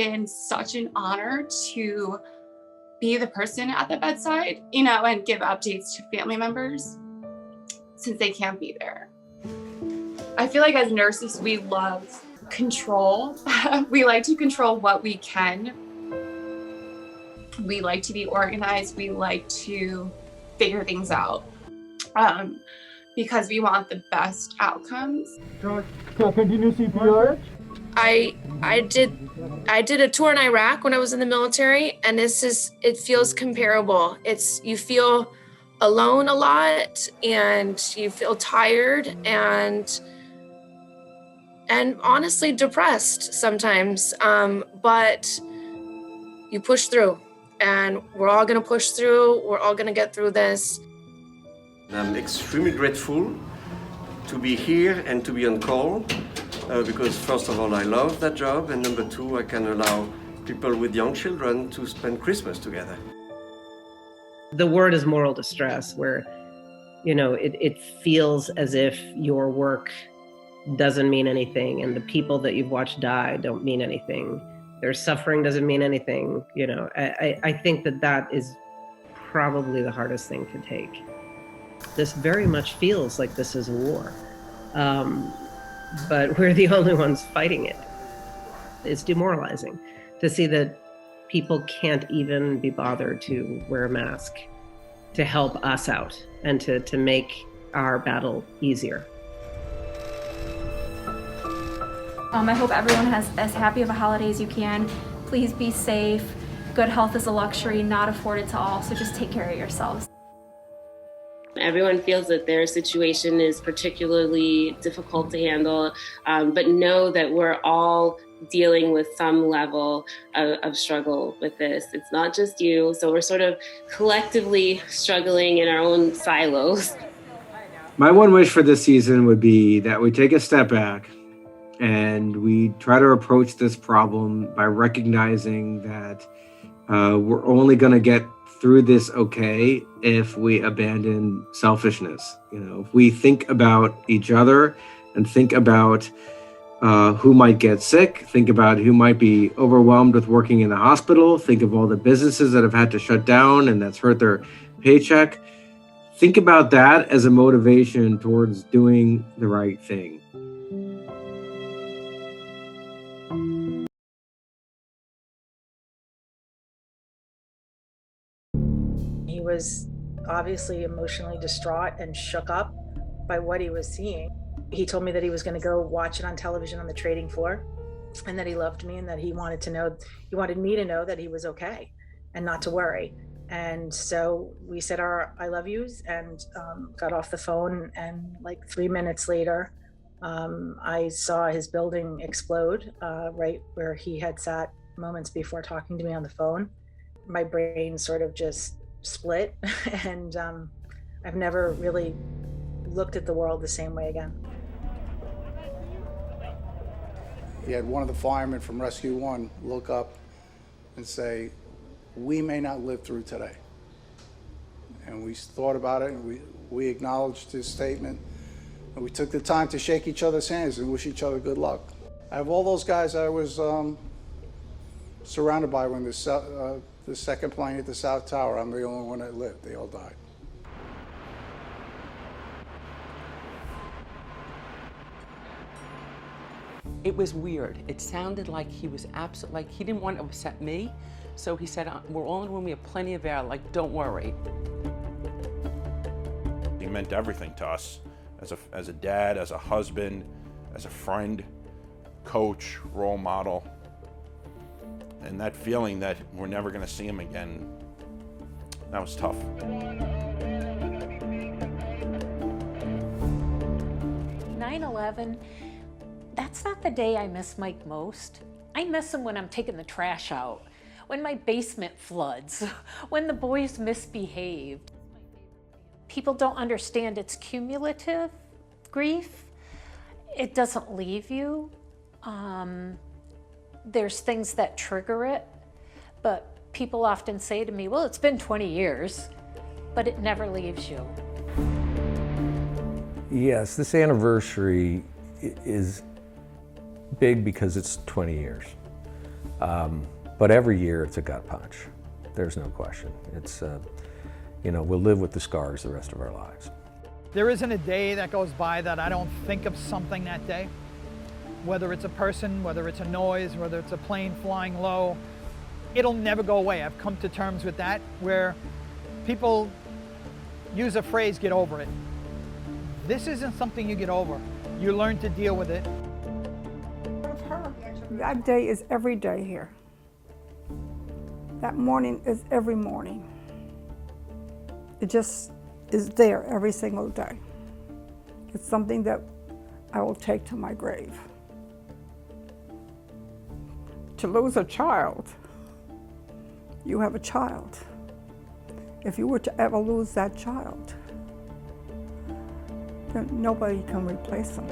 been such an honor to be the person at the bedside, you know, and give updates to family members since they can't be there. I feel like as nurses, we love control. We like to control what we can. We like to be organized. We like to figure things out because we want the best outcomes. Can I continue CPR? I did a tour in Iraq when I was in the military, and it feels comparable. You feel alone a lot, and you feel tired and honestly depressed sometimes, but you push through, and we're all gonna push through. We're all gonna get through this. I'm extremely grateful to be here and to be on call because first of all, I love that job, and number two, I can allow people with young children to spend Christmas together. The word is moral distress, where, you know, it feels as if your work doesn't mean anything, and the people that you've watched die don't mean anything. Their suffering doesn't mean anything. You know, I think that is probably the hardest thing to take. This very much feels like this is a war, but we're the only ones fighting it. It's demoralizing to see that people can't even be bothered to wear a mask to help us out and to make our battle easier. I hope everyone has as happy of a holiday as you can. Please be safe. Good health is a luxury not afforded to all, so just take care of yourselves. Everyone feels that their situation is particularly difficult to handle, but know that we're all dealing with some level of struggle with this. It's not just you, so we're sort of collectively struggling in our own silos. My one wish for this season would be that we take a step back and we try to approach this problem by recognizing that we're only going to get through this okay if we abandon selfishness. You know, if we think about each other and think about who might get sick, think about who might be overwhelmed with working in the hospital, think of all the businesses that have had to shut down and that's hurt their paycheck. Think about that as a motivation towards doing the right thing. He was obviously emotionally distraught and shook up by what he was seeing. He told me that he was going to go watch it on television on the trading floor, and that he loved me and that he wanted me to know that he was okay and not to worry. And so we said our I love yous and got off the phone, and like 3 minutes later, I saw his building explode right where he had sat moments before talking to me on the phone. My brain sort of just split, and I've never really looked at the world the same way again. He had one of the firemen from Rescue 1 look up and say, "We may not live through today." And we thought about it, and we acknowledged his statement, and we took the time to shake each other's hands and wish each other good luck. I have all those guys I was surrounded by when the second plane hit the South Tower. I'm the only one that lived. They all died. It was weird. It sounded like he was like he didn't want to upset me. So he said, "We're all in the room, we have plenty of air, like, don't worry." He meant everything to us as a dad, as a husband, as a friend, coach, role model. And that feeling that we're never going to see him again, that was tough. 9/11, that's not the day I miss Mike most. I miss him when I'm taking the trash out, when my basement floods, when the boys misbehaved. People don't understand it's cumulative grief. It doesn't leave you. There's things that trigger it, but people often say to me, well, it's been 20 years, but it never leaves you. Yes, this anniversary is big because it's 20 years. But every year it's a gut punch. There's no question. It's, we'll live with the scars the rest of our lives. There isn't a day that goes by that I don't think of something that day. Whether it's a person, whether it's a noise, whether it's a plane flying low, it'll never go away. I've come to terms with that, where people use a phrase, get over it. This isn't something you get over. You learn to deal with it. That day is every day here. That morning is every morning. It just is there every single day. It's something that I will take to my grave. To lose a child, you have a child. If you were to ever lose that child, then nobody can replace them.